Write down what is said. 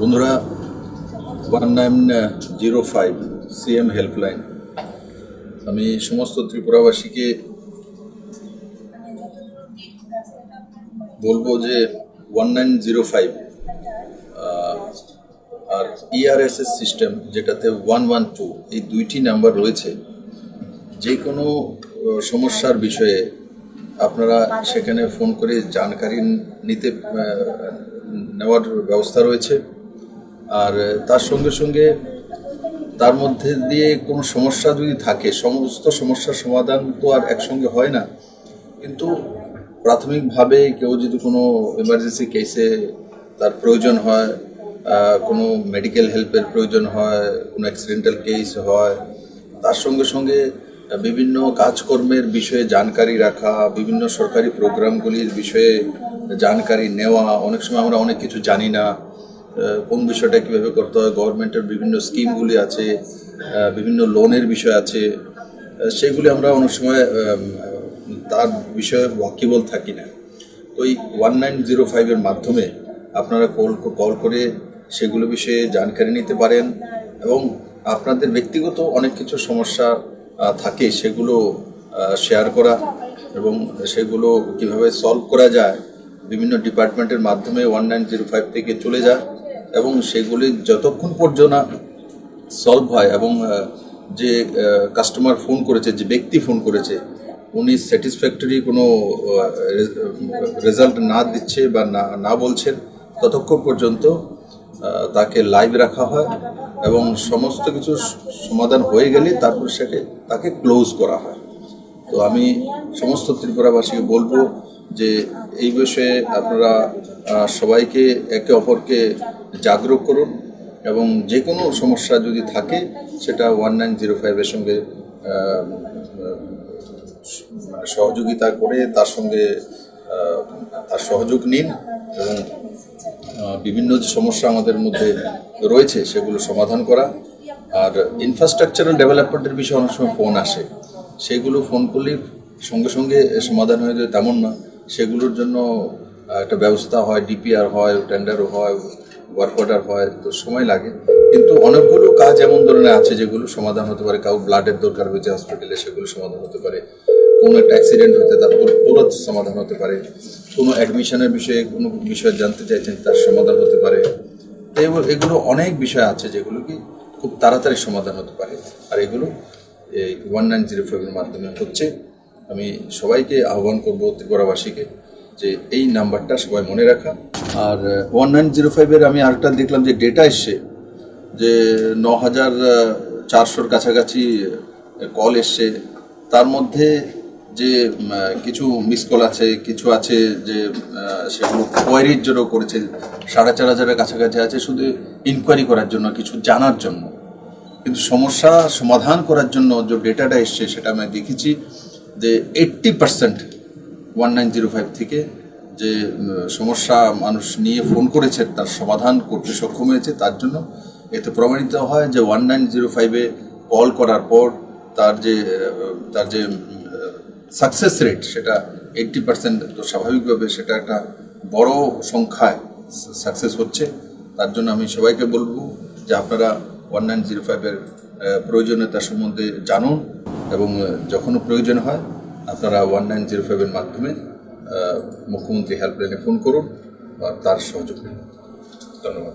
বন্ধুরা 1905 CM helpline আমি সমস্ত ত্রিপুরাবাসীকে বলবো যে 1905 আর ইআরএসএস সিস্টেম যেটাতে 112 এই দুইটি নাম্বার রয়েছে। যে কোনো সমস্যার বিষয়ে আপনারা সেখানে ফোন করে জানকারি নেওয়ার ব্যবস্থা রয়েছে। আর তার সঙ্গে সঙ্গে তার মধ্যে দিয়ে কোনো সমস্যা যদি থাকে, সমস্ত সমস্যার সমাধান তো আর একসঙ্গে হয় না, কিন্তু প্রাথমিকভাবে কেউ যদি কোনো এমার্জেন্সি কেসে তার প্রয়োজন হয়, কোনো মেডিকেল হেল্পের প্রয়োজন হয়, কোনো অ্যাক্সিডেন্টাল কেস হয়, তার সঙ্গে সঙ্গে বিভিন্ন কাজকর্মের বিষয়ে জানকারি রাখা, বিভিন্ন সরকারি প্রোগ্রামগুলির বিষয়ে জানকারি নেওয়া। অনেক সময় আমরা অনেক কিছু জানি না, কোন বিষয়টা কীভাবে করতে হয়, গভর্নমেন্টের বিভিন্ন স্কিমগুলি আছে, বিভিন্ন লোনের বিষয় আছে, সেগুলি আমরা অনেক সময় তার বিষয়ে ওয়াকিবল থাকি না। তো এই 1905-এর মাধ্যমে আপনারা কল করে সেগুলো বিষয়ে জানকারি নিতে পারেন এবং আপনাদের ব্যক্তিগত অনেক কিছু সমস্যা থাকে সেগুলো শেয়ার করা এবং সেগুলো কিভাবে সলভ করা যায় বিভিন্ন ডিপার্টমেন্টের মাধ্যমে 1905 থেকে চলে যায় এবং সেগুলি যতক্ষণ পর্যন্ত সলভ হয় এবং যে কাস্টমার ফোন করেছে, যে ব্যক্তি ফোন করেছে, উনি স্যাটিসফ্যাক্টরি কোনো রেজাল্ট না দিচ্ছে বা না বলছেন, ততক্ষণ পর্যন্ত তাকে লাইভ রাখা হয় এবং সমস্ত কিছু সমাধান হয়ে গেলে তারপর তাকে ক্লোজ করা হয়। তো আমি সমস্ত ত্রিপুরাবাসীকে বলবো যে এই বিষয়ে আপনারা সবাইকে একে অপরকে জাগরুক করুন এবং যে কোনো সমস্যা যদি থাকে সেটা 1905-এর সঙ্গে সহযোগিতা করে তার সঙ্গে তার সহযোগ নিন এবং বিভিন্ন যে সমস্যা আমাদের মধ্যে রয়েছে সেগুলো সমাধান করা। আর ইনফ্রাস্ট্রাকচারাল ডেভেলপমেন্টের বিষয়ে অনেক সময় ফোন আসে, সেগুলো ফোন করলে সঙ্গে সঙ্গে সমাধান হয়ে যায় তেমন না, সেগুলোর জন্য একটা ব্যবস্থা হয়, ডিপিআর হয়, টেন্ডারও হয়, ওয়ার্ক অর্ডার হয়, তো সময় লাগে। কিন্তু অনেকগুলো কাজ এমন ধরনের আছে যেগুলো সমাধান হতে পারে। কাউ ব্লাডের দরকার হয়েছে হসপিটালে, সেগুলো সমাধান হতে পারে। কোনো একটা অ্যাক্সিডেন্ট হতে তার তুরন্ত সমাধান হতে পারে। কোনো অ্যাডমিশনের বিষয়ে কোনো বিষয় জানতে চাইছেন, তার সমাধান হতে পারে। এগুলো অনেক বিষয় আছে যেগুলো কি খুব তাড়াতাড়ি সমাধান হতে পারে, আর এগুলো এই 1905-এর মাধ্যমে হচ্ছে। আমি সবাইকে আহ্বান করবো, ত্রিপুরাবাসীকে, যে এই নাম্বারটা সবাই মনে রাখা। আর 1905-এর আমি আরেকটা দেখলাম যে ডেটা এসছে যে 9400-র কাছাকাছি কল এসছে। তার মধ্যে যে কিছু মিস কল আছে, কিছু আছে যে সেগুলো কোয়ারির জন্য করেছে, 4500-এর কাছাকাছি আছে শুধু ইনকোয়ারি করার জন্য, কিছু জানার জন্য। কিন্তু সমস্যা সমাধান করার জন্য যে ডেটাটা এসছে সেটা আমি দেখেছি যে 80% 1905 থেকে যে সমস্যা মানুষ নিয়ে ফোন করেছে তার সমাধান করতে সক্ষম হয়েছে। তার জন্য এতে প্রমাণিত হয় যে 1905-এ কল করার পর তার যে সাকসেস রেট সেটা 80%। তো স্বাভাবিকভাবে সেটা একটা বড় সংখ্যায় সাকসেস হচ্ছে। তার জন্য আমি সবাইকে বলবো যে আপনারা 1905-এর প্রয়োজনীয়তা সম্বন্ধে জানুন এবং যখনও প্রয়োজন হয় আপনারা 1905-এর মাধ্যমে মুখ্যমন্ত্রী হেল্পলাইনে ফোন করুন আর তার সহযোগ নিন। ধন্যবাদ।